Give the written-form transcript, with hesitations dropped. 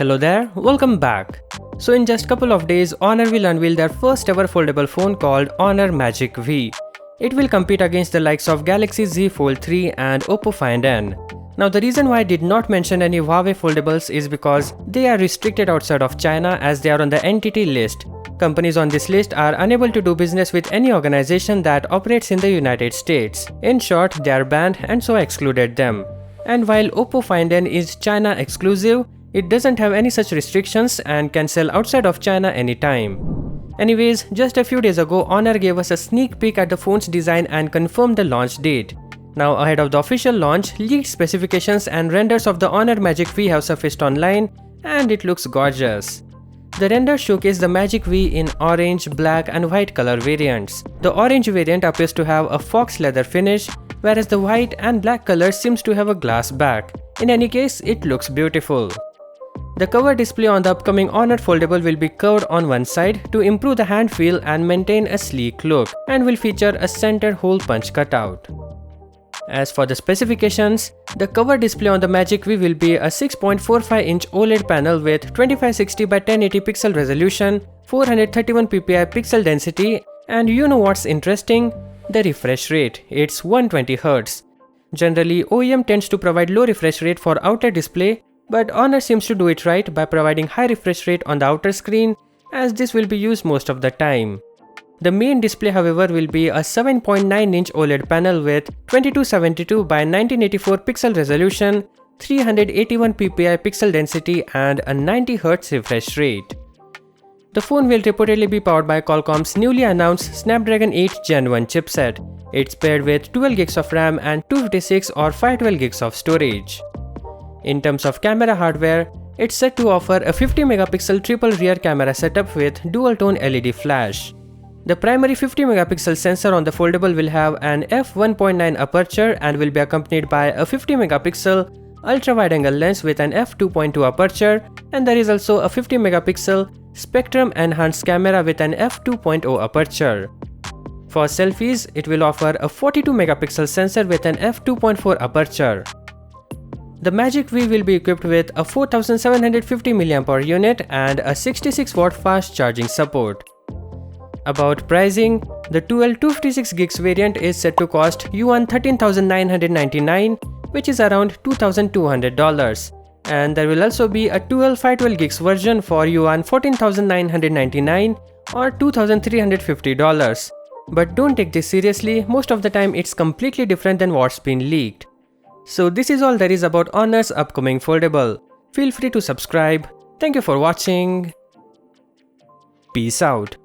Hello there, welcome back. So in just couple of days, Honor will unveil their first ever foldable phone called Honor Magic V. It will compete against the likes of Galaxy Z Fold 3 and Oppo Find N. Now the reason why I did not mention any Huawei foldables is because they are restricted outside of China as they are on the entity list. Companies on this list are unable to do business with any organization that operates in the United States. In short, they are banned and so I excluded them. And while Oppo Find N is China exclusive, it doesn't have any such restrictions and can sell outside of China anytime. Anyways, just a few days ago, Honor gave us a sneak peek at the phone's design and confirmed the launch date. Now ahead of the official launch, leaked specifications and renders of the Honor Magic V have surfaced online and it looks gorgeous. The renders showcase the Magic V in orange, black and white color variants. The orange variant appears to have a fox leather finish, whereas the white and black color seems to have a glass back. In any case, it looks beautiful. The cover display on the upcoming Honor foldable will be curved on one side to improve the hand feel and maintain a sleek look, and will feature a center hole punch cutout. As for the specifications, the cover display on the Magic V will be a 6.45-inch OLED panel with 2560 by 1080 pixel resolution, 431 ppi pixel density, and you know what's interesting? The refresh rate. It's 120 Hz. Generally, OEM tends to provide low refresh rate for outer display, but Honor seems to do it right by providing high refresh rate on the outer screen, as this will be used most of the time. The main display however will be a 7.9-inch OLED panel with 2272 by 1984 pixel resolution, 381 ppi pixel density and a 90 Hz refresh rate. The phone will reportedly be powered by Qualcomm's newly announced Snapdragon 8 Gen 1 chipset. It's paired with 12 GB of RAM and 256 or 512 GB of storage. In terms of camera hardware, it's set to offer a 50 megapixel triple rear camera setup with dual tone LED flash. The primary 50 megapixel sensor on the foldable will have an f1.9 aperture and will be accompanied by a 50 megapixel ultra wide angle lens with an f2.2 aperture, and there is also a 50 megapixel spectrum enhanced camera with an f2.0 aperture. For selfies, it will offer a 42 megapixel sensor with an f2.4 aperture. The Magic V will be equipped with a 4750 mAh unit and a 66-watt fast charging support. About pricing, the 12 256GB variant is set to cost yuan 13,999, which is around $2,200. And there will also be a 12 512GB version for yuan 14,999 or $2,350. But don't take this seriously, most of the time it's completely different than what's been leaked. So this is all there is about Honor's upcoming foldable. Feel free to subscribe. Thank you for watching. Peace out.